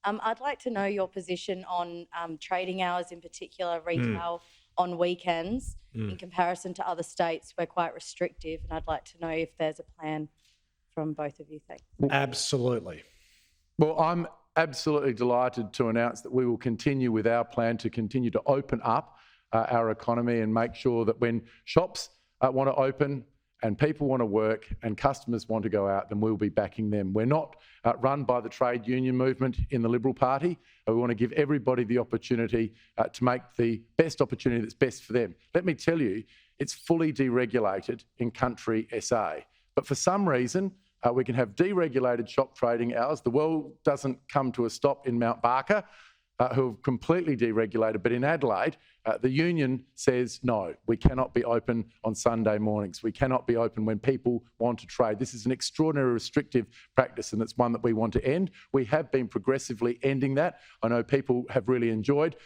I'd like to know your position on trading hours, in particular retail on weekends. In comparison to other states, we're quite restrictive, and I'd like to know if there's a plan from both of you. Thanks. Absolutely. Well, I'm absolutely delighted to announce that we will continue with our plan to continue to open up our economy and make sure that when shops want to open and people want to work and customers want to go out, then we'll be backing them. We're not run by the trade union movement in the Liberal Party. We want to give everybody the opportunity to make the best opportunity that's best for them. Let me tell you, it's fully deregulated in country SA. But for some reason, we can have deregulated shop trading hours. The world doesn't come to a stop in Mount Barker, who have completely deregulated. But in Adelaide, the union says, no, we cannot be open on Sunday mornings. We cannot be open when people want to trade. This is an extraordinarily restrictive practice, and it's one that we want to end. We have been progressively ending that. I know people have really enjoyed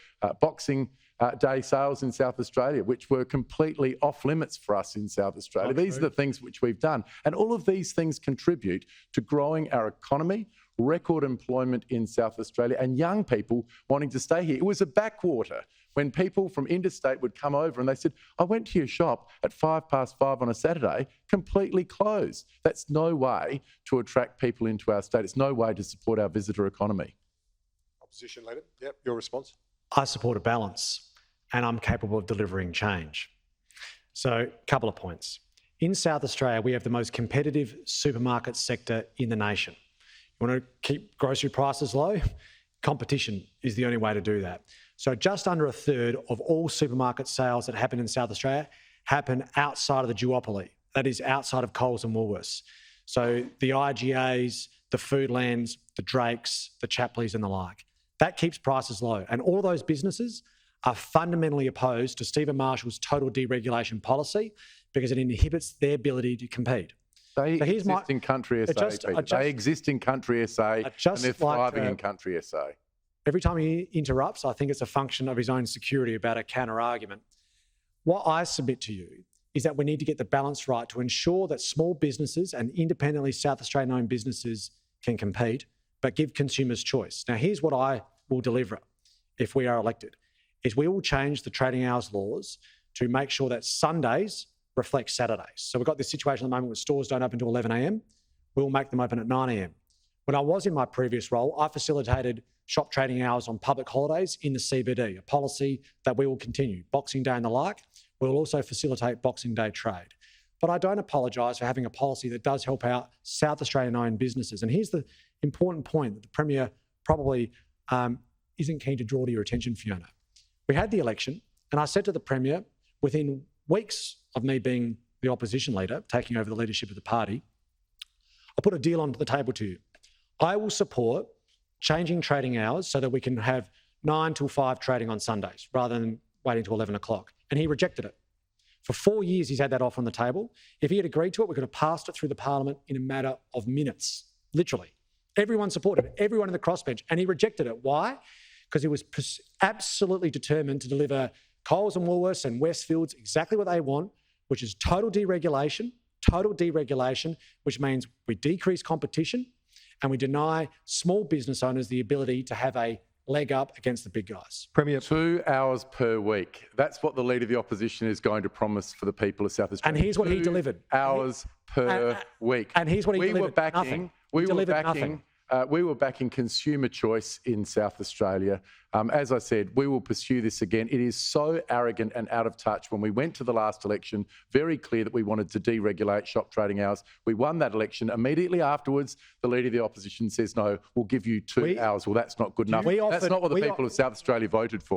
Boxing Day sales in South Australia, which were completely off limits for us in South Australia. These are the things which we've done. And all of these things contribute to growing our economy, record employment in South Australia, and young people wanting to stay here. It was a backwater when people from interstate would come over and they said, I went to your shop at 5:05 on a Saturday, completely closed. That's no way to attract people into our state. It's no way to support our visitor economy. Opposition Leader, yep, your response. I support a balance, and I'm capable of delivering change. So, a couple of points. In South Australia, we have the most competitive supermarket sector in the nation. You want to keep grocery prices low? Competition is the only way to do that. So just under a third of all supermarket sales that happen in South Australia happen outside of the duopoly. That is outside of Coles and Woolworths. So the IGAs, the Foodlands, the Drakes, the Chapleys and the like. That keeps prices low. And all those businesses are fundamentally opposed to Stephen Marshall's total deregulation policy because it inhibits their ability to compete. They exist in country SA, Peter. They exist in country SA and they're thriving in country SA. Every time he interrupts, I think it's a function of his own security about a counter-argument. What I submit to you is that we need to get the balance right to ensure that small businesses and independently South Australian-owned businesses can compete, but give consumers choice. Now, here's what I will deliver if we are elected, is we will change the trading hours laws to make sure that Sundays reflect Saturdays. So we've got this situation at the moment where stores don't open until 11 a.m. We'll make them open at 9 a.m. When I was in my previous role, I facilitated shop trading hours on public holidays in the CBD, a policy that we will continue. Boxing Day and the like, we will also facilitate Boxing Day trade. But I don't apologise for having a policy that does help out South Australian-owned businesses. And here's the important point that the Premier probably isn't keen to draw to your attention, Fiona. We had the election, and I said to the Premier, within weeks of me being the opposition leader, taking over the leadership of the party, I put a deal onto the table to you. I will support changing trading hours so that we can have 9 till 5 trading on Sundays rather than waiting till 11 o'clock. And he rejected it. For 4 years, he's had that offer on the table. If he had agreed to it, we could have passed it through the parliament in a matter of minutes, literally. Everyone supported it, everyone in the crossbench, and he rejected it. Why? Because he was absolutely determined to deliver Coles and Woolworths and Westfields exactly what they want, which is total deregulation, which means we decrease competition and we deny small business owners the ability to have a leg up against the big guys. Premier, 2 hours per week. That's what the Leader of the Opposition is going to promise for the people of South Australia. And here's what he delivered. 2 hours per week. And here's what he delivered. Nothing. We were backing consumer choice in South Australia. As I said, we will pursue this again. It is so arrogant and out of touch. When we went to the last election, very clear that we wanted to deregulate shop trading hours. We won that election. Immediately afterwards, the Leader of the Opposition says, no, we'll give you 2 hours. Well, that's not good enough. That's not what the people of South Australia voted for.